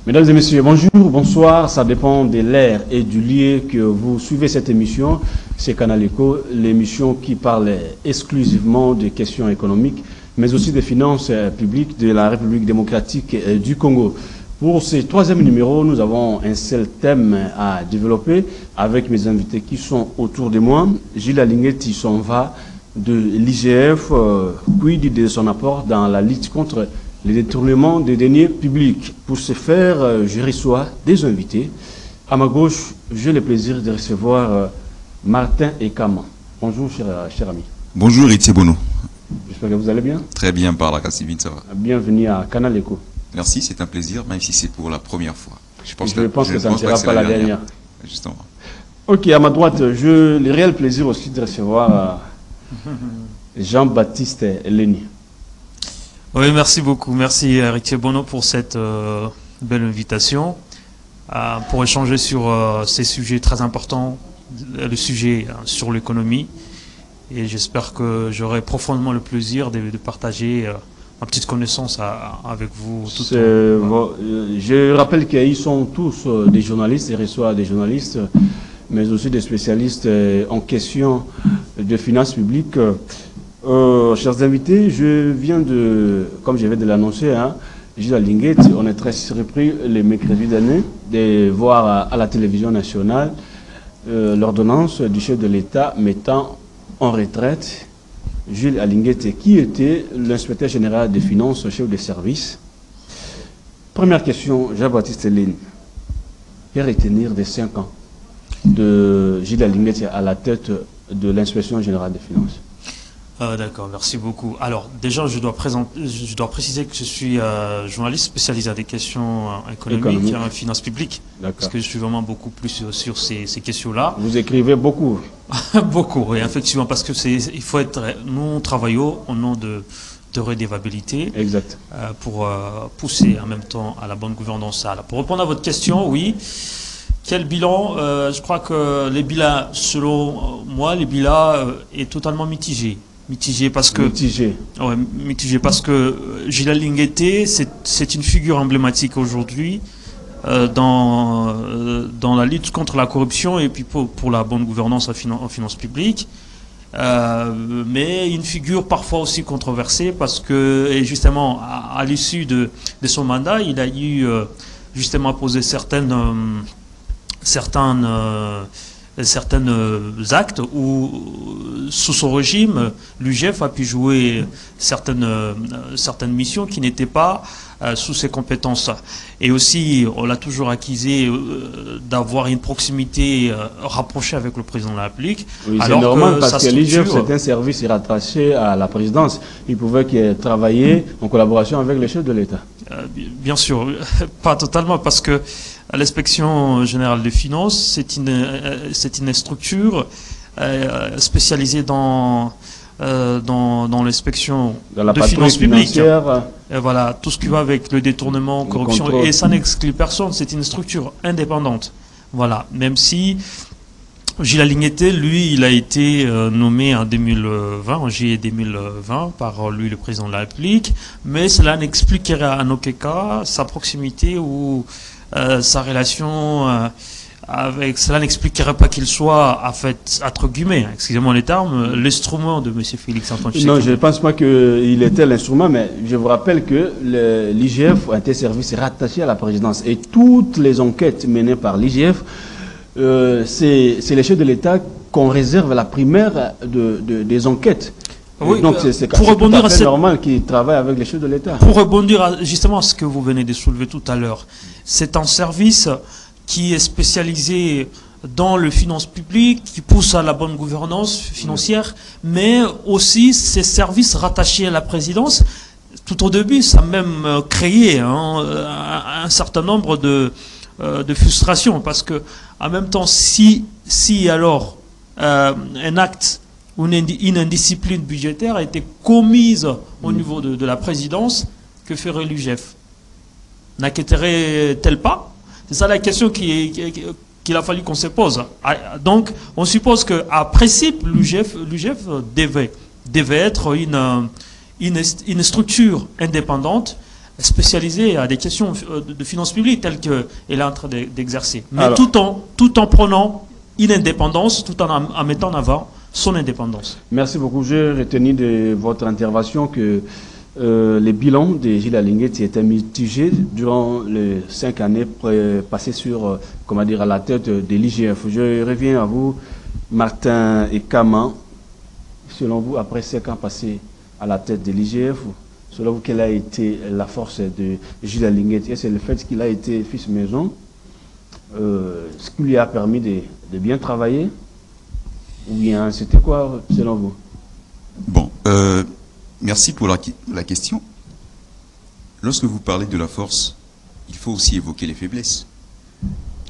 Mesdames et messieurs, bonjour, bonsoir, ça dépend de l'ère et du lieu que vous suivez cette émission. C'est Canal Eco, l'émission qui parle exclusivement des questions économiques, mais aussi des finances publiques de la République démocratique du Congo. Pour ce troisième numéro, nous avons un seul thème à développer avec mes invités qui sont autour de moi. Gilles Alinguetti s'en va de l'IGF, quid de son apport dans la lutte contre les détournements des deniers publics. Pour ce faire, je reçois des invités. À ma gauche, j'ai le plaisir de recevoir Martin Ekama. Bonjour, cher ami. Bonjour, Etienne Bono. J'espère que vous allez bien. Très bien, par la Cassivine, ça va. Bienvenue à Canal Eco. Merci, c'est un plaisir, même si c'est pour la première fois. Je pense que ça ne sera pas la dernière. Justement. Ok, à ma droite, j'ai le réel plaisir aussi de recevoir Jean-Baptiste Leni. Oui, merci beaucoup. Merci Eric Bono pour cette belle invitation pour échanger sur ces sujets très importants, le sujet sur l'économie. Et j'espère que j'aurai profondément le plaisir de partager ma petite connaissance avec vous. Je rappelle qu'ils sont tous des journalistes, ils reçoivent des journalistes, mais aussi des spécialistes en question de finances publiques. Chers invités, je viens comme je viens de l'annoncer, Gilles Alinguetti, on est très surpris les mercredis d'année de voir à la télévision nationale l'ordonnance du chef de l'État mettant en retraite Gilles Alinguetti, qui était l'inspecteur général des finances, chef de service. Première question, Jean-Baptiste Leni. Que retenir des 5 ans de Gilles Alinguetti à la tête de l'inspection générale des finances? D'accord, merci beaucoup. Alors, déjà, je dois préciser que je suis journaliste spécialisé à des questions économiques et en finances publiques. Parce que je suis vraiment beaucoup plus sur ces questions-là. Vous écrivez beaucoup? Beaucoup, oui, effectivement, parce que nous travaillons au nom de redevabilité. Exact. Pour pousser en même temps à la bonne gouvernance. Pour répondre à votre question, oui. Quel bilan? Je crois que les bilans, selon moi, est totalement mitigé. Mitigé parce que Gilles Alinguetti, c'est une figure emblématique aujourd'hui dans la lutte contre la corruption et puis pour la bonne gouvernance en finances publiques. Mais une figure parfois aussi controversée parce que, et justement, à l'issue de son mandat, il a eu justement posé certaines actes où, sous son régime, l'UGF a pu jouer certaines missions qui n'étaient pas sous ses compétences. Et aussi, on l'a toujours accusé d'avoir une proximité rapprochée avec le président de la République. Oui, c'est normal parce que l'UGF, c'est un service rattaché à la présidence. Il pouvait travailler en collaboration avec les chefs de l'État. Bien sûr, pas totalement, parce que l'inspection générale des finances, c'est une structure spécialisée dans l'inspection de finances publiques. Et voilà, tout ce qui va avec le détournement, corruption, contrôle. Et ça n'exclut personne, c'est une structure indépendante. Voilà, même si Gilles Alinguetti, lui, il a été nommé en 2020, en juillet 2020, par lui, le président de la République, mais cela n'expliquerait en aucun cas sa proximité ou sa relation cela n'expliquerait pas qu'il soit, en fait, entre guillemets, excusez-moi les termes, l'instrument de M. Félix Antoine Tshisekedi. Non, je ne pense pas qu'il était l'instrument, mais je vous rappelle que l'IGF est un service rattaché à la présidence. Et toutes les enquêtes menées par l'IGF, c'est les chefs de l'État qu'on réserve la primaire des enquêtes. Oui, donc c'est tout à fait normal qu'ils travaillent avec les chefs de l'État. Pour rebondir justement à ce que vous venez de soulever tout à l'heure, c'est un service qui est spécialisé dans le finance publique, qui pousse à la bonne gouvernance financière, mais aussi ces services rattachés à la présidence. Tout au début, ça a même créé un certain nombre de frustrations, parce que en même temps, si alors un acte ou une indiscipline budgétaire a été commise au niveau de la présidence, que ferait l'UGF? N'inquiéterait-elle pas? C'est ça la question qu'il a fallu qu'on se pose. Donc, on suppose qu'à principe, l'UGF devait être une structure indépendante spécialisée à des questions de finances publiques telles qu'elle est en train d'exercer. Mais Alors, tout en prenant une indépendance, tout en mettant en avant son indépendance. merci beaucoup. J'ai retenu de votre intervention que les bilans de Gilles Alinguetti étaient mitigés durant les 5 années passées sur, comment dire, à la tête de l'IGF. Je reviens à vous, Martin Ekama. Selon vous, après 5 ans passés à la tête de l'IGF, selon vous, quelle a été la force de Gilles Alinguetti? Est-ce le fait qu'il a été fils maison, ce qui lui a permis de bien travailler? Ou bien c'était quoi, selon vous? Bon, merci pour la question. Lorsque vous parlez de la force, il faut aussi évoquer les faiblesses.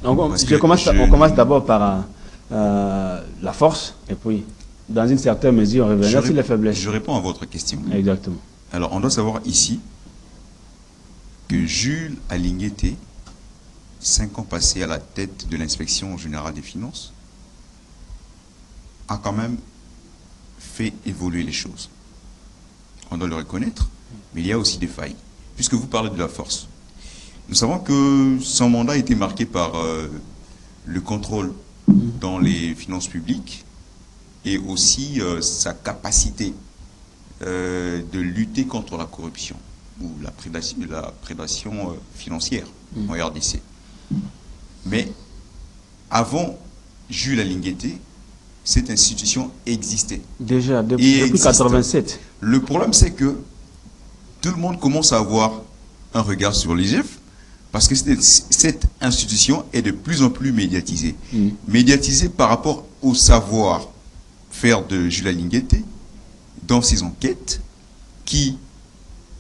On commence d'abord par la force, et puis, dans une certaine mesure, on reviendra sur les faiblesses. Je réponds à votre question. Exactement. Alors, on doit savoir ici que Jules Alinguetti, 5 ans passés à la tête de l'inspection générale des finances, a quand même fait évoluer les choses. On doit le reconnaître, mais il y a aussi des failles. Puisque vous parlez de la force, nous savons que son mandat a été marqué par le contrôle dans les finances publiques et aussi sa capacité de lutter contre la corruption ou la prédation financière en RDC. Mais avant Jules Alinguetti, cette institution existait. Déjà, depuis 1987. Le problème, c'est que tout le monde commence à avoir un regard sur l'IGF parce que cette institution est de plus en plus médiatisée. Médiatisée par rapport au savoir-faire de Jules Alinguetti dans ses enquêtes, qui,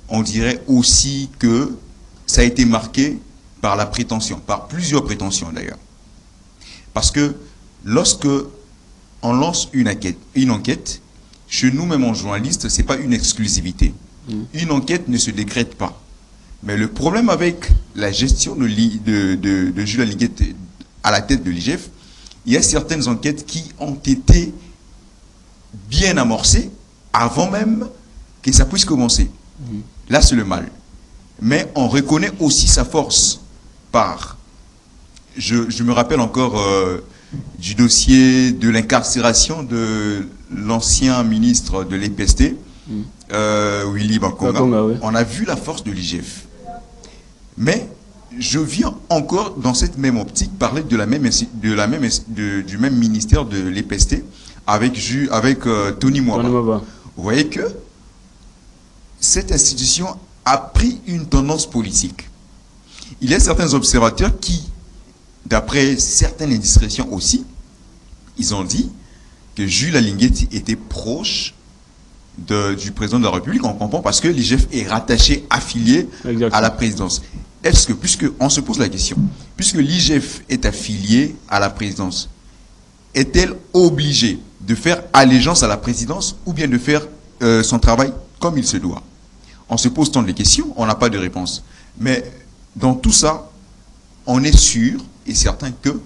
on dirait aussi que ça a été marqué par la prétention, par plusieurs prétentions d'ailleurs. Parce que lorsque on lance une enquête, chez nous, même en journaliste, ce n'est pas une exclusivité. Une enquête ne se décrète pas. Mais le problème avec la gestion de Jules Alinguetti à la tête de l'IGF, il y a certaines enquêtes qui ont été bien amorcées avant même que ça puisse commencer. Là, c'est le mal. Mais on reconnaît aussi sa force par... Je me rappelle encore... du dossier de l'incarcération de l'ancien ministre de l'EPST, Willy Bankonga. Oui. On a vu la force de l'IGF. Mais je viens encore dans cette même optique parler du même ministère de l'EPST avec Tony Mwaba. Vous voyez que cette institution a pris une tendance politique. Il y a certains observateurs qui, d'après certaines indiscrétions aussi, ils ont dit que Jules Alinguetti était proche du président de la République. On comprend parce que l'IGF est rattaché, affilié à la présidence. Est-ce que, on se pose la question, puisque l'IGF est affilié à la présidence, est-elle obligée de faire allégeance à la présidence ou bien de faire son travail comme il se doit? On se pose tant de questions, on n'a pas de réponse. Mais dans tout ça, on est sûr et certain que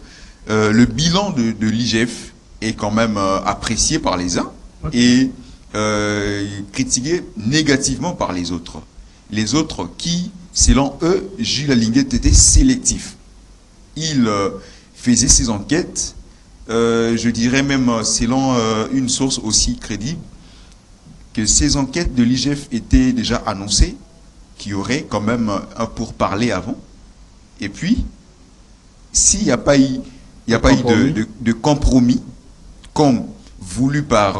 le bilan de l'IGF est quand même apprécié par les uns et critiqué négativement par les autres. Les autres qui, selon eux, Jules Alinguetti était sélectif. Il faisait ses enquêtes, je dirais même selon une source aussi crédible, que ces enquêtes de l'IGF étaient déjà annoncées, qu'il y aurait quand même un pourparler avant. Et puis, s'il n'y a pas eu, de compromis, comme voulu par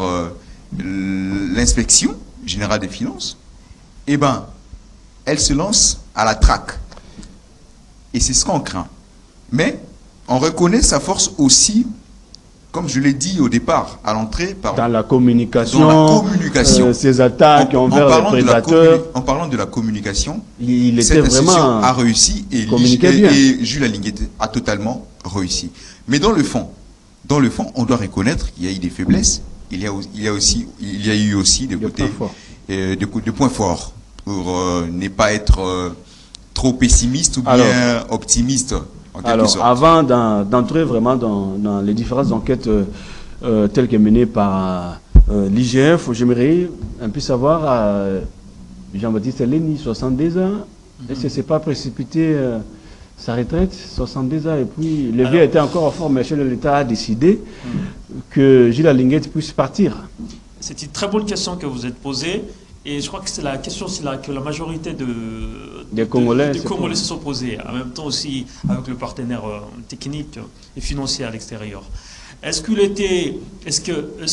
l'inspection générale des finances, eh bien, elle se lance à la traque. Et c'est ce qu'on craint. Mais on reconnaît sa force aussi, comme je l'ai dit au départ, à l'entrée, dans la communication, ses attaques envers les prédateurs. En parlant de la communication, cette institution a réussi et Jules Alinguetti a totalement réussi. Mais dans le fond, on doit reconnaître qu'il y a eu des faiblesses. Il y a eu aussi des points forts pour ne pas être trop pessimiste ou bien optimiste. Alors, avant d'entrer vraiment dans les différentes enquêtes telles que menées par l'IGF, j'aimerais un peu savoir, Jean-Baptiste Leni, 62 ans, Est-ce que c'est pas précipité sa retraite, 62 ans, et puis le vieux était encore en forme, mais l'État a décidé que Gilles Alinguet puisse partir. C'est une très bonne question que vous êtes posée. Et je crois que c'est la question que la majorité des Congolais se sont posées. En même temps aussi avec le partenaire technique et financier à l'extérieur. Est-ce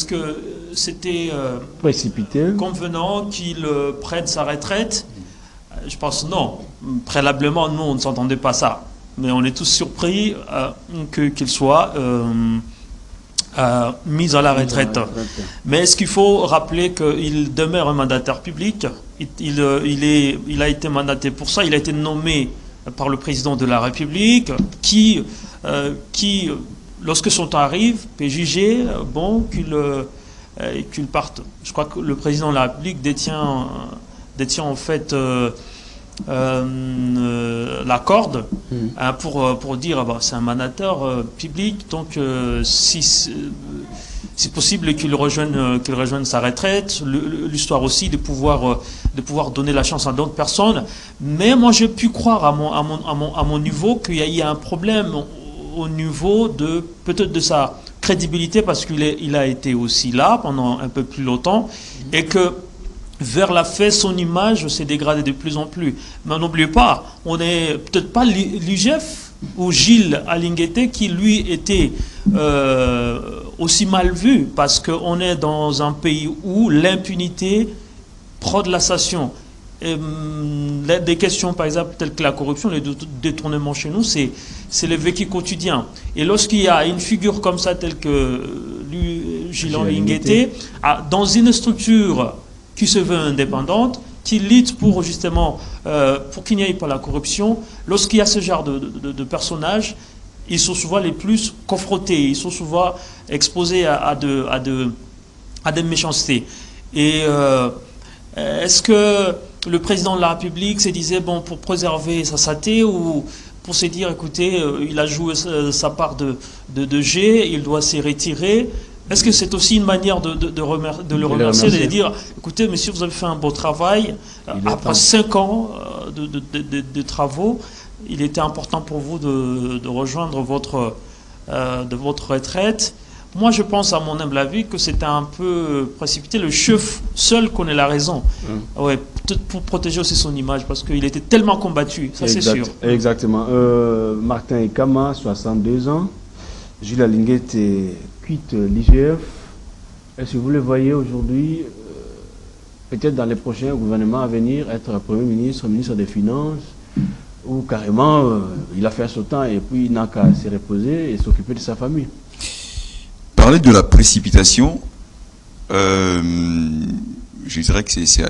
que c'était précipité, convenant qu'il prenne sa retraite? Je pense non. Préalablement, nous, on ne s'entendait pas ça. Mais on est tous surpris qu'il soit mis à la retraite. Mais est-ce qu'il faut rappeler qu'il demeure un mandataire public? Il a été mandaté pour ça. Il a été nommé par le président de la République qui lorsque son temps arrive, peut juger bon qu'il parte. Je crois que le président de la République détient en fait la corde pour dire c'est un mandataire public, donc si c'est possible qu'il rejoigne sa retraite, l'histoire aussi de pouvoir donner la chance à d'autres personnes. Mais moi j'ai pu croire à mon niveau qu'il y a un problème au niveau peut-être de sa crédibilité, parce qu'il a été aussi là pendant un peu plus longtemps, et que vers la fin, son image s'est dégradée de plus en plus. Mais n'oubliez pas, on n'est peut-être pas l'IGF ou Gilles Alinguet qui, lui, était aussi mal vu, parce qu'on est dans un pays où l'impunité prend de la station. Des questions, par exemple, telles que la corruption, les détournements chez nous, c'est le vécu quotidien. Et lorsqu'il y a une figure comme ça, telle que Gilles Alinguet, dans une structure qui se veut indépendante, qui lutte pour justement pour qu'il n'y ait pas la corruption, lorsqu'il y a ce genre de personnages, ils sont souvent les plus confrontés, ils sont souvent exposés à des méchancetés. Et est-ce que le président de la République se disait, bon, pour préserver sa santé, ou pour se dire, écoutez, il a joué sa part de G, il doit se retirer? Est-ce que c'est aussi une manière de le remercier, de dire, écoutez, monsieur, vous avez fait un beau travail, après 5 ans de travaux, il était important pour vous de rejoindre votre retraite? Moi, je pense, à mon humble avis, que c'était un peu précipité. Le chef seul connaît la raison. Ouais, peut-être pour protéger aussi son image, parce qu'il était tellement combattu, ça c'est sûr. Exactement. Martin Ekama, 62 ans. Gilles Alinguet quitte l'IGF. Est-ce que vous le voyez aujourd'hui, peut-être dans les prochains gouvernements à venir, être Premier ministre, ministre des Finances, ou carrément, il a fait son temps et puis il n'a qu'à se reposer et s'occuper de sa famille? Parler de la précipitation, je dirais que c'est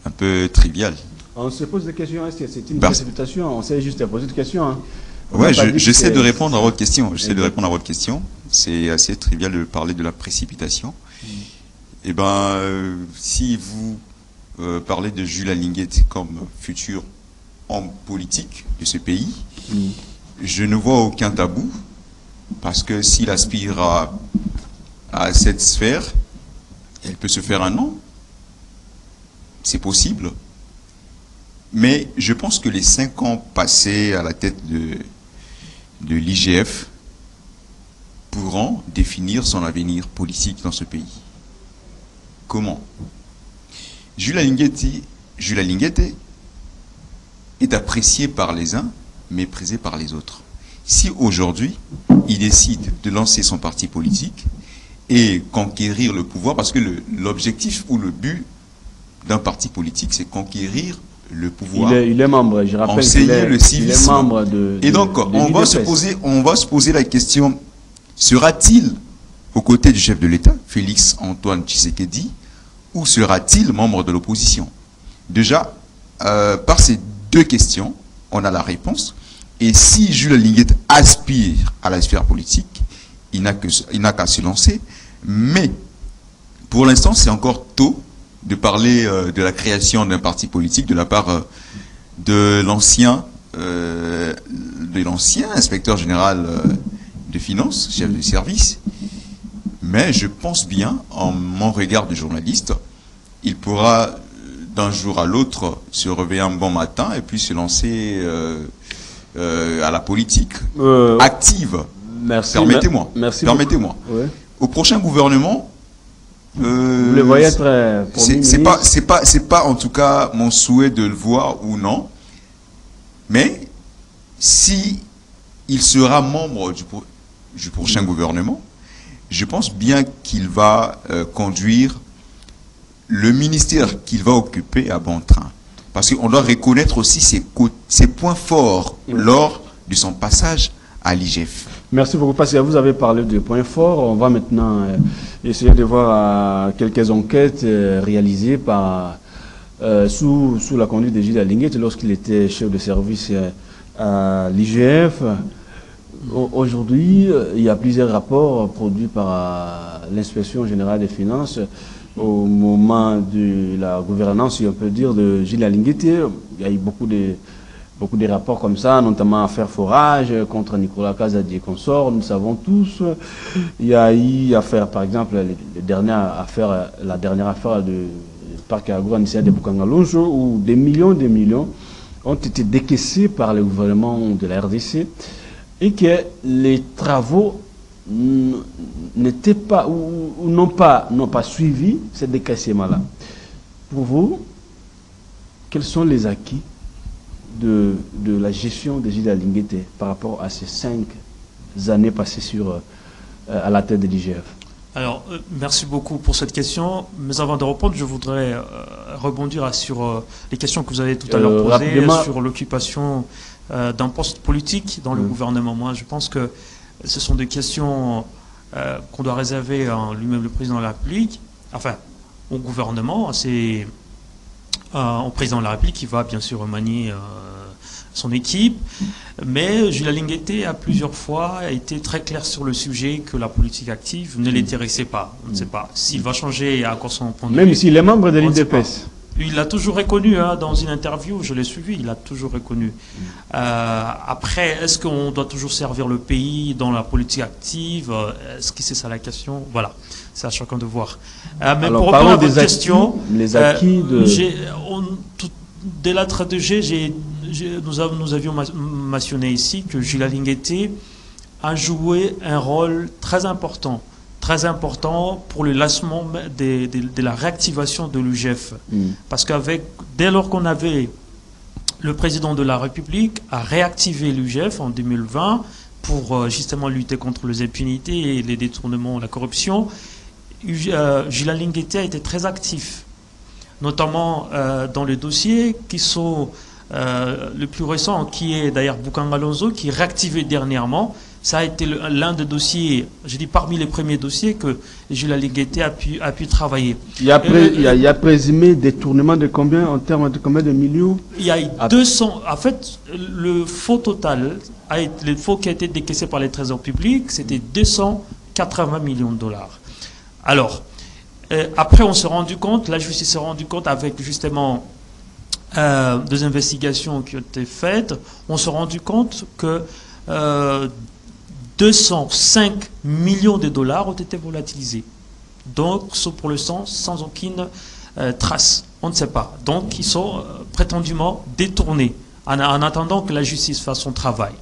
un peu trivial. On se pose des questions, est-ce que c'est une précipitation? On sait juste poser des questions. Hein. Ouais, j'essaie de répondre à votre question. C'est assez trivial de parler de la précipitation. Eh bien, si vous parlez de Gilles Alinguet comme futur homme politique de ce pays, je ne vois aucun tabou. Parce que s'il aspire à cette sphère, elle peut se faire un nom. C'est possible. Mais je pense que les 5 ans passés à la tête de l'IGF pourront définir son avenir politique dans ce pays. Comment? Gilles Alinguet est apprécié par les uns, méprisé par les autres. Si aujourd'hui, il décide de lancer son parti politique et conquérir le pouvoir, parce que l'objectif ou le but d'un parti politique, c'est conquérir le pouvoir. Il est membre, je rappelle qu'il est membre de... Et donc, on va se poser la question, sera-t-il aux côtés du chef de l'État, Félix Antoine Tshisekedi, ou sera-t-il membre de l'opposition? Déjà, par ces 2 questions, on a la réponse. Et si Gilles Alinguet aspire à la sphère politique, il n'a qu'à se lancer. Mais, pour l'instant, c'est encore tôt de parler de la création d'un parti politique de la part de l'ancien inspecteur général de finances, chef de service. Mais je pense bien, en mon regard de journaliste, il pourra d'un jour à l'autre se réveiller un bon matin et puis se lancer à la politique active. Merci. Permettez-moi. Merci. Permettez-moi. Ouais. Au prochain gouvernement, Vous le voyez être c'est pas en tout cas mon souhait de le voir ou non, mais si il sera membre du prochain gouvernement, je pense bien qu'il va conduire le ministère qu'il va occuper à bon train. Parce qu'on doit reconnaître aussi ses points forts lors de son passage à l'IGF. Merci beaucoup, parce que vous avez parlé de points forts. On va maintenant essayer de voir quelques enquêtes réalisées par, sous la conduite de Gilles Alinguette lorsqu'il était chef de service à l'IGF. Aujourd'hui, il y a plusieurs rapports produits par l'inspection générale des finances au moment de la gouvernance, si on peut dire, de Gilles Alinguette. Il y a eu beaucoup de rapports comme ça, notamment affaire forage contre Nicolas Kazadi et consorts, nous savons tous. Il y a eu affaire, par exemple, la dernière affaire du parc agro-anicien de Bukangalonjo, où des millions ont été décaissés par le gouvernement de la RDC et que les travaux n'étaient pas ou n'ont pas suivi ces décaissements-là. Pour vous, quels sont les acquis de la gestion de Gilles Alinguette par rapport à ces 5 années passées à la tête de l'IGF? Alors, merci beaucoup pour cette question. Mais avant de répondre, je voudrais rebondir sur les questions que vous avez tout à l'heure posées sur l'occupation d'un poste politique dans le gouvernement. Moi, je pense que ce sont des questions qu'on doit réserver à lui-même le président de la République, enfin, au gouvernement, au président de la République qui va bien sûr remanier son équipe. Mais Gilles Alinguette a plusieurs fois été très clair sur le sujet que la politique active ne l'intéressait pas. On ne sait pas s'il va changer à quoi son point de vue. Même s'il est membre de l'IDPS. Il l'a toujours reconnu, dans une interview, je l'ai suivi, il l'a toujours reconnu. Après, est-ce qu'on doit toujours servir le pays dans la politique active? Est-ce que c'est ça la question? Voilà, c'est à chacun de voir. Mais alors, pour répondre à votre question, les acquis de... dès la stratégie, nous avions mentionné ici que Gilles Alinguette a joué un rôle très important pour le lancement de la réactivation de l'UGF. Parce dès lors qu'on avait le président de la République a réactivé l'UGF en 2020 pour justement lutter contre les impunités et les détournements, la corruption, Gilles Alinguette a été très actif, notamment dans les dossiers qui sont le plus récent, qui est d'ailleurs Bukangalonzo, qui est réactivé dernièrement. Ça a été l'un des dossiers, je dis parmi les premiers dossiers que Gilles Alinguette a pu travailler. Il y a présumé détournement de combien, en termes de combien de millions? Il y a eu 200. En fait, le faux total, le faux qui a été décaissé par les trésors publics, c'était 280 millions de dollars. Alors, après, on s'est rendu compte, la justice s'est rendu compte avec justement des investigations qui ont été faites, on s'est rendu compte que 205 millions de dollars ont été volatilisés. Donc, pour le sans aucune trace. On ne sait pas. Donc, ils sont prétendument détournés en attendant que la justice fasse son travail.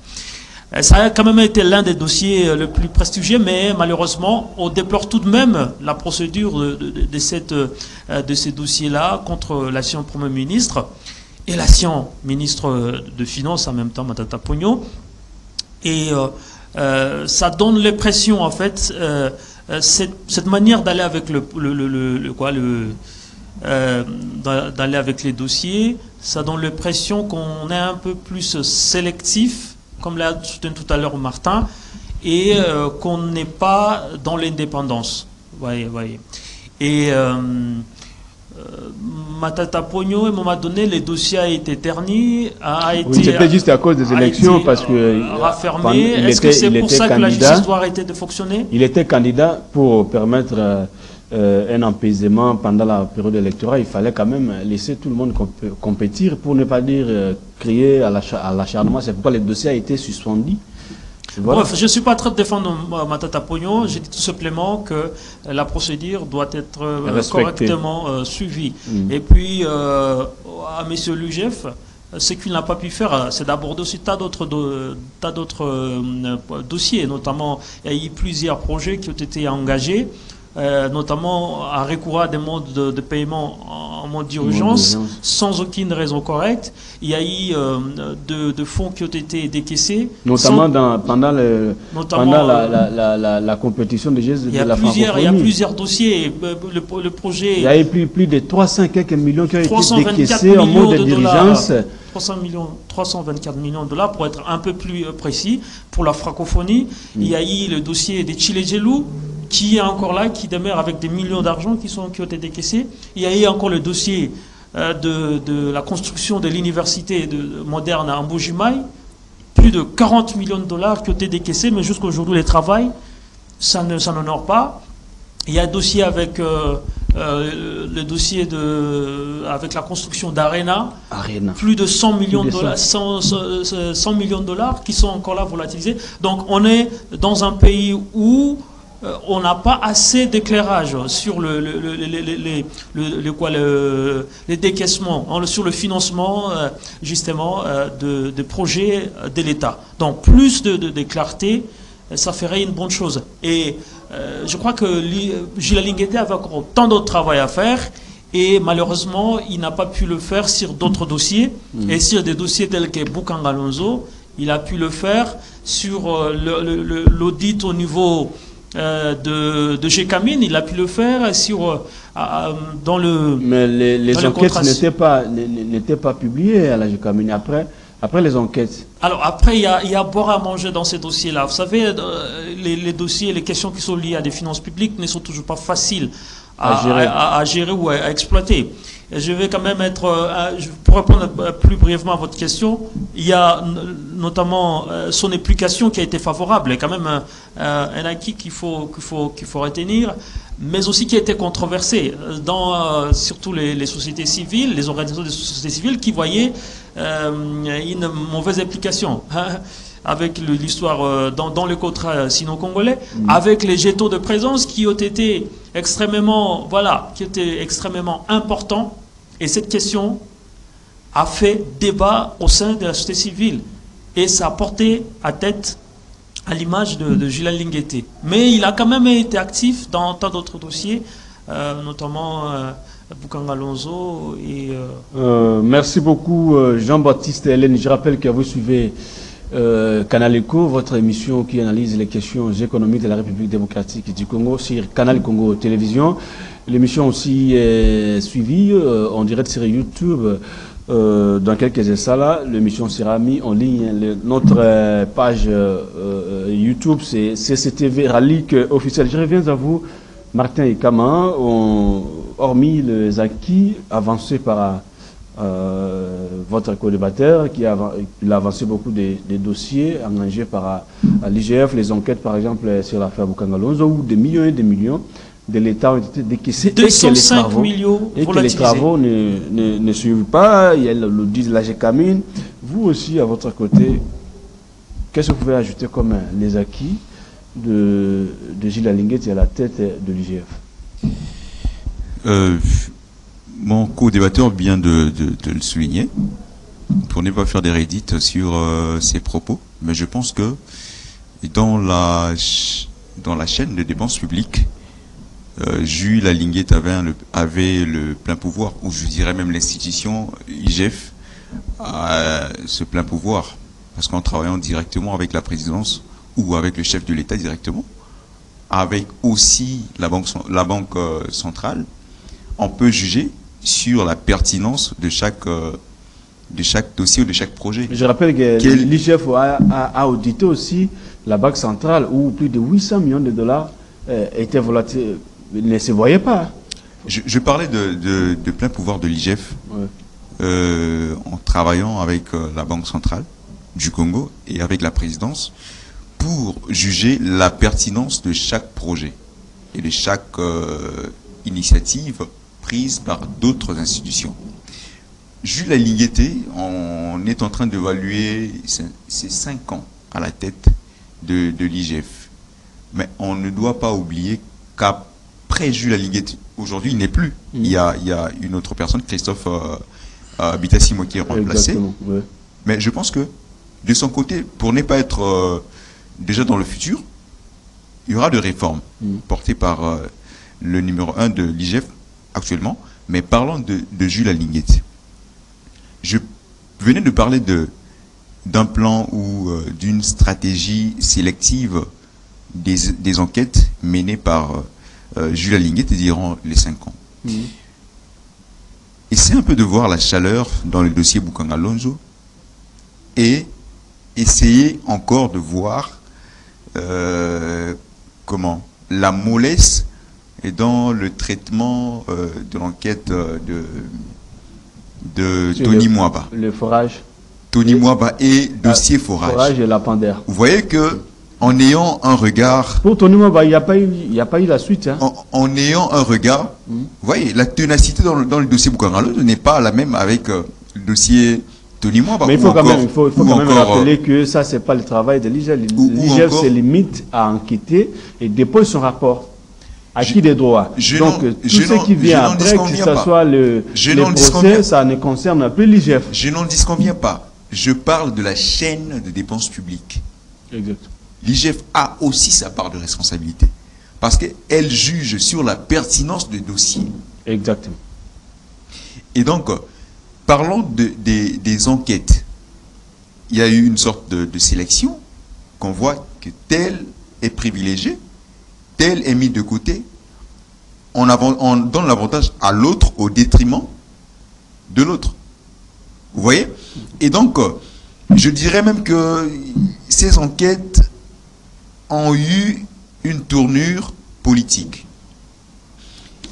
Ça a quand même été l'un des dossiers le plus prestigieux, mais malheureusement, on déplore tout de même la procédure de ces dossiers-là contre l'ancien Premier ministre et l'ancien ministre de Finances en même temps, Matata Pogno. Et ça donne l'impression, en fait, cette manière d'aller avec d'aller avec les dossiers, ça donne l'impression qu'on est un peu plus sélectif, comme l'a soutenu tout à l'heure Martin, et qu'on n'est pas dans l'indépendance. Voyez. Et Matata Pogno, à un moment donné, les dossiers a été ternis, oui, c'était juste à cause des élections, parce que raffermé. Est-ce que c'est pour ça que la justice doit arrêter de fonctionner? Il était candidat pour permettre un apaisement pendant la période électorale. Il fallait quand même laisser tout le monde compétir, pour ne pas dire crier à l'acharnement. C'est pourquoi le dossier a été suspendu. Voilà. Bref, je ne suis pas en train de défendre Matata Pognon, j'ai dit tout simplement que la procédure doit être correctement suivie. Et puis, à M. Lugef, ce qu'il n'a pas pu faire, c'est d'aborder aussi tas d'autres dossiers, notamment il y a eu plusieurs projets qui ont été engagés, notamment à recourir à des modes de paiement en mode d'urgence, sans aucune raison correcte. Il y a eu de fonds qui ont été décaissés. Notamment pendant la compétition des gestes de la francophonie. Il y a plusieurs dossiers. Le projet... Il y a eu plus de 300 quelques millions qui ont été décaissés en mode de diligence. 324 millions de dollars pour être un peu plus précis. Pour la francophonie, il y a eu le dossier des Tchilégelou, qui est encore là, qui demeure avec des millions d'argent qui ont été décaissés. Il y a eu encore le dossier de la construction de l'université moderne à Mbujimaï, plus de 40 millions de dollars qui ont été décaissés, mais jusqu'aujourd'hui, les travaux, ça n'honore pas. Il y a un dossier avec le dossier avec la construction d'Arena, plus de 100 millions de dollars, 100 millions de dollars qui sont encore là volatilisés. Donc on est dans un pays où on n'a pas assez d'éclairage sur les décaissements, sur le financement justement de projets de l'État. Donc plus de clarté, ça ferait une bonne chose. Et je crois que Gilles Lingueté avait encore tant d'autres travail à faire et malheureusement il n'a pas pu le faire sur d'autres dossiers. Et sur des dossiers tels que Boukan Alonso, il a pu le faire sur l'audit au niveau de GECAMIN, il a pu le faire sur dans le... Mais les enquêtes n'étaient pas publiées à la GECAMIN après les enquêtes. Alors après, il y a boire à manger dans ces dossiers-là. Vous savez, les dossiers, les questions qui sont liées à des finances publiques ne sont toujours pas faciles à gérer ou à exploiter. Et je vais quand même pour répondre plus brièvement à votre question, il y a notamment son application qui a été favorable, et quand même un acquis qu'il faut retenir, mais aussi qui a été controversé dans surtout les sociétés civiles, les organisations des sociétés civiles qui voyaient une mauvaise application. Avec l'histoire dans le contrat sino-congolais, avec les jetos de présence qui ont été extrêmement importants. Et cette question a fait débat au sein de la société civile. Et ça a porté à tête à l'image de Gilles Lingueté. Mais il a quand même été actif dans tant d'autres dossiers, notamment Boukan Alonso. Merci beaucoup Jean-Baptiste et Hélène. Je rappelle que vous suivez Canal Eco, votre émission qui analyse les questions économiques de la République démocratique du Congo sur Canal Congo Télévision. L'émission aussi est suivie en direct sur YouTube. Dans quelques instants là, l'émission sera mise en ligne. Notre page YouTube, c'est CCTV Rallye officiel. Je reviens à vous, Martin et Kama. Hormis les acquis avancés par votre co-débatteur, qui a avancé beaucoup des dossiers engagés par l'IGF, les enquêtes par exemple sur l'affaire Boukan Alonso, où des millions et des millions de l'État ont été décaissés 205 millions et que les travaux ne suivent pas. Il y a l'audit de la GECAMIN. Vous aussi, à votre côté, qu'est-ce que vous pouvez ajouter comme les acquis de Gilles Lingueté à la tête de l'IGF? Mon co-débatteur vient de le souligner, pour ne pas faire des rédits sur ses propos, mais je pense que dans la chaîne de dépenses publiques, Jules Lingueté avait le plein pouvoir, ou je dirais même l'institution IGF a ce plein pouvoir, parce qu'en travaillant directement avec la présidence ou avec le chef de l'État directement, avec aussi la banque centrale, on peut juger sur la pertinence de chaque dossier ou de chaque projet. Je rappelle que l'IGF a audité aussi la Banque centrale où plus de 800 millions de dollars étaient volatiles, ne se voyaient pas. Je parlais de plein pouvoir de l'IGF en travaillant avec la Banque centrale du Congo et avec la présidence pour juger la pertinence de chaque projet et de chaque initiative prise par d'autres institutions. Jules Lingueté, on est en train d'évaluer ses 5 ans à la tête de l'IGF. Mais on ne doit pas oublier qu'après Jules Alinguet, aujourd'hui il n'est plus. Il y a une autre personne, Christophe Bitassimo, qui est remplacé. Ouais. Mais je pense que de son côté, pour ne pas être déjà dans le futur, il y aura des réformes portées par le numéro 1 de l'IGF actuellement. Mais parlons de Jules Alinguet. Je venais de parler d'un plan ou d'une stratégie sélective des enquêtes menées par Jules Alinguet durant les 5 ans. Essayez un peu de voir la chaleur dans le dossier Bukanga Lonzo et essayez encore de voir comment la mollesse est dans le traitement de l'enquête de Tony Mwaba. Le forage. Tony Mwaba et dossier forage. Forage et Lapendaire. Vous voyez que en ayant un regard... Pour Tony Mwaba, il n'y a pas eu la suite. Hein. En ayant un regard, vous voyez, la ténacité dans le dossier Bukanga Lonzo n'est pas la même avec le dossier Tony Mwaba. Mais il faut quand même rappeler que ça, ce n'est pas le travail de l'IGF. L'IGF se limite à enquêter et dépose son rapport. Acquis des droits. Donc, tout ce qui vient après, que ce soit le procès, ça ne concerne plus l'IGF. Je n'en disconviens pas. Je parle de la chaîne de dépenses publiques. Exact. L'IGF a aussi sa part de responsabilité. Parce qu'elle juge sur la pertinence des dossiers. Exactement. Et donc, parlons des enquêtes. Il y a eu une sorte de sélection qu'on voit que tel est privilégié, tel est mis de côté. On donne l'avantage à l'autre au détriment de l'autre. Vous voyez? Et donc, je dirais même que ces enquêtes ont eu une tournure politique.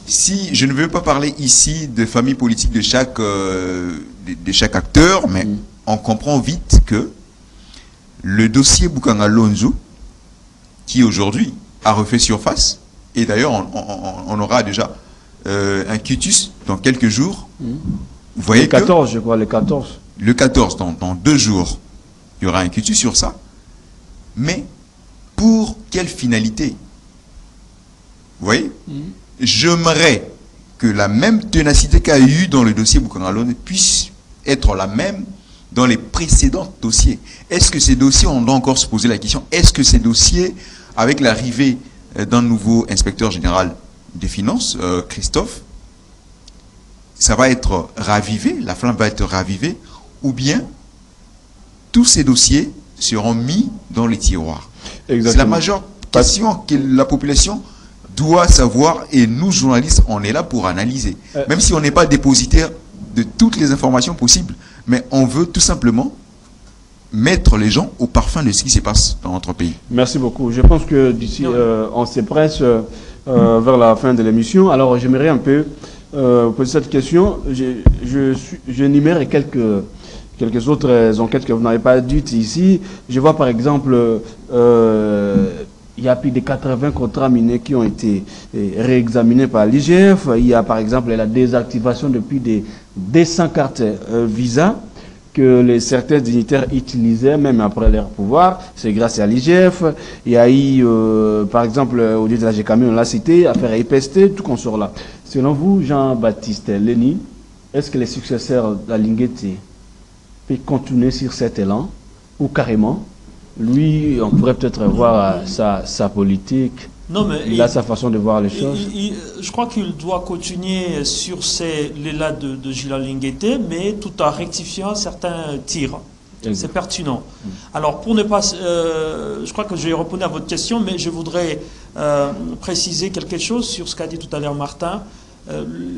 Si je ne veux pas parler ici de famille politique de chaque acteur, mais on comprend vite que le dossier Bukanga Lonzo, qui aujourd'hui a refait surface, et d'ailleurs on aura déjà un quitus dans quelques jours. Vous voyez le 14, je crois, le 14. Le 14, dans 2 jours, il y aura un quitus sur ça. Mais pour quelle finalité? Vous voyez? J'aimerais que la même ténacité qu'il y a eu dans le dossier Bukanga Lonzo puisse être la même dans les précédents dossiers. Est-ce que ces dossiers, on doit encore se poser la question, est-ce que ces dossiers, avec l'arrivée d'un nouveau inspecteur général des finances, Christophe, ça va être ravivé, la flamme va être ravivée, ou bien tous ces dossiers seront mis dans les tiroirs? C'est la majeure question que la population doit savoir, et nous, journalistes, on est là pour analyser. Même si on n'est pas dépositaire de toutes les informations possibles, mais on veut tout simplement mettre les gens au parfum de ce qui se passe dans notre pays. Merci beaucoup. Je pense que d'ici, on se presse vers la fin de l'émission. Alors, j'aimerais un peu poser cette question. J'énumère quelques autres enquêtes que vous n'avez pas dites ici. Je vois par exemple, il y a plus de 80 contrats miniers qui ont été réexaminés par l'IGF. Il y a par exemple la désactivation depuis des 200 cartes Visa que certains dignitaires utilisaient même après leur pouvoir. C'est grâce à l'IGF. Il y a eu, par exemple, au lieu de la GKM, on l'a cité, affaire IPST, tout qu'on sort là. Selon vous, Jean-Baptiste Leni, est-ce que les successeurs d'Alinguet peuvent continuer sur cet élan ou carrément, lui, on pourrait peut-être voir sa politique? Non, mais il a sa façon de voir les choses. Je crois qu'il doit continuer sur l'élan de Jules Alinguet, mais tout en rectifiant certains tirs. C'est pertinent. Alors, pour ne pas... je crois que je vais répondre à votre question, mais je voudrais préciser quelque chose sur ce qu'a dit tout à l'heure Martin.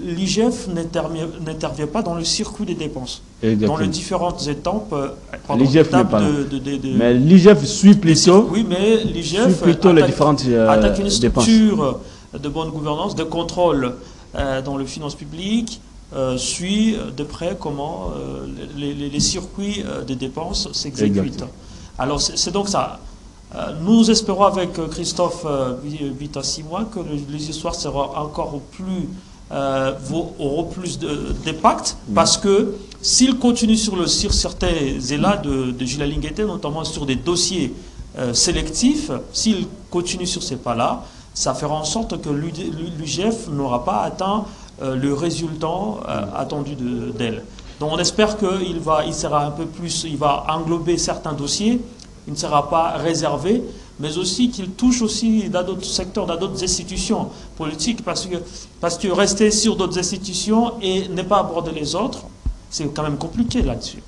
L'IGF n'intervient pas dans le circuit des dépenses. Exactement. Dans les différentes étapes. L'IGF n'est pas mais l'IGF suit plutôt. Oui, mais l'IGF les différentes attaque une structure de bonne gouvernance, de contrôle dans les finances publiques, suit de près comment les circuits de dépenses s'exécutent. Alors c'est donc ça. Nous espérons avec Christophe Bitassimo que les histoires seront encore plus auront plus d'impact, parce que s'il continue sur certains élans de Jules Alinguet, notamment sur des dossiers sélectif, s'il continue sur ces pas-là, ça fera en sorte que l'UGF n'aura pas atteint le résultat attendu d'elle. Donc on espère il sera un peu plus, il va englober certains dossiers, il ne sera pas réservé, mais aussi qu'il touche aussi dans d'autres secteurs, dans d'autres institutions politiques, parce que rester sur d'autres institutions et ne pas aborder les autres, c'est quand même compliqué là-dessus.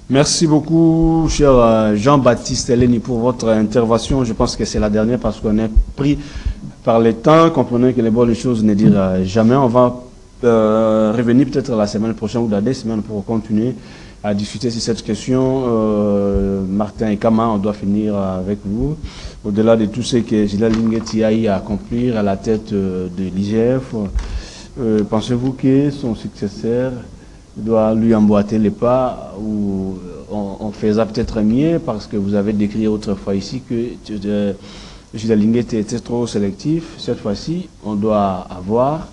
Merci beaucoup, cher Jean-Baptiste Eleni, pour votre intervention. Je pense que c'est la dernière parce qu'on est pris par les temps. Comprenez que les bonnes choses ne diront jamais. On va revenir peut-être la semaine prochaine ou dans des semaines pour continuer à discuter sur cette question. Martin et Kama, on doit finir avec vous. Au-delà de tout ce que Gilles Linguetti a eu à accomplir à la tête de l'IGF, pensez-vous que son successeur doit lui emboîter les pas ou on faisait peut-être mieux parce que vous avez décrit autrefois ici que Gilles Linguetti était trop sélectif. Cette fois-ci, on doit avoir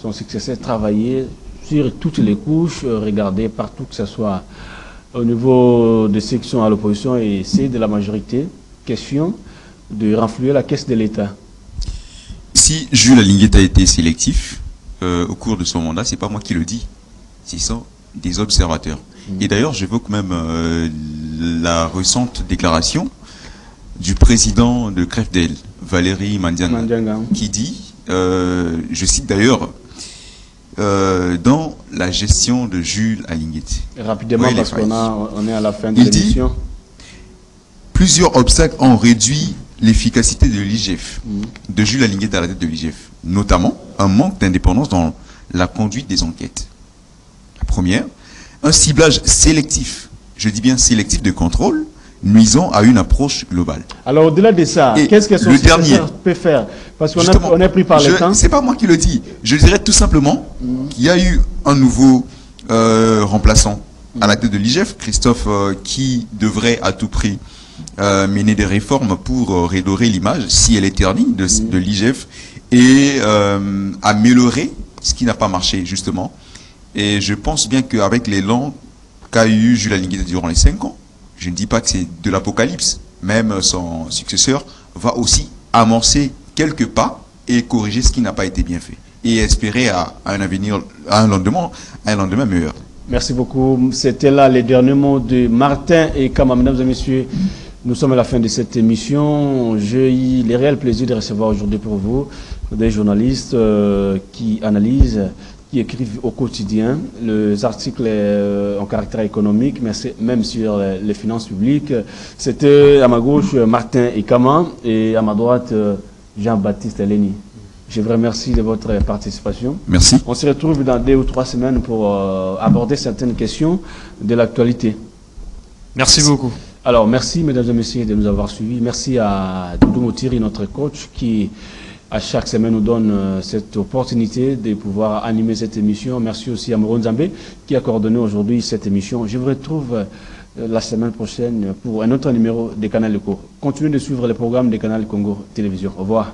son successeur travailler sur toutes les couches, regarder partout que ce soit au niveau de ceux qui sont à l'opposition et ceux de la majorité. Question de renflouer la caisse de l'État. Si Jules Linguetti a été sélectif au cours de son mandat, c'est pas moi qui le dis. Ce sont des observateurs. Et d'ailleurs, j'évoque même la récente déclaration du président de CREFDEL, Valérie Mandianga, qui dit, je cite d'ailleurs, dans la gestion de Jules Linguetti. Rapidement, parce qu'on est à la fin de l'émission. Plusieurs obstacles ont réduit l'efficacité de l'IGF, de Jules Linguetti à la tête de l'IGF, notamment un manque d'indépendance dans la conduite des enquêtes. La première, un ciblage sélectif, je dis bien sélectif de contrôle, nuisant à une approche globale. Alors au-delà de ça, qu'est-ce que son successeur peut faire? Parce qu'on est pris par le temps. C'est pas moi qui le dis. Je dirais tout simplement qu'il y a eu un nouveau remplaçant à la tête de l'IGF, Christophe, qui devrait à tout prix mener des réformes pour redorer l'image, si elle est ternie, de l'IGF et améliorer ce qui n'a pas marché, justement. Et je pense bien qu'avec l'élan qu'a eu Jules Linguetti durant les 5 ans, je ne dis pas que c'est de l'apocalypse, même son successeur va aussi amorcer quelques pas et corriger ce qui n'a pas été bien fait. Et espérer à un avenir, à un lendemain meilleur. Merci beaucoup. C'était là les derniers mots de Martin et Kama. Mesdames et messieurs, nous sommes à la fin de cette émission. J'ai eu le réel plaisir de recevoir aujourd'hui pour vous des journalistes qui analysent, qui écrivent au quotidien les articles en caractère économique, mais même sur les finances publiques. C'était à ma gauche Martin et Kama et à ma droite Jean-Baptiste Eleni. Je vous remercie de votre participation. Merci. On se retrouve dans 2 ou 3 semaines pour aborder certaines questions de l'actualité. Merci beaucoup. Alors, merci, mesdames et messieurs, de nous avoir suivis. Merci à Doudou Motiri, notre coach, qui, à chaque semaine, nous donne cette opportunité de pouvoir animer cette émission. Merci aussi à Moron Zambé, qui a coordonné aujourd'hui cette émission. Je vous retrouve la semaine prochaine pour un autre numéro des Canal Eco. Continuez de suivre les programmes des Canal Congo Télévision. Au revoir.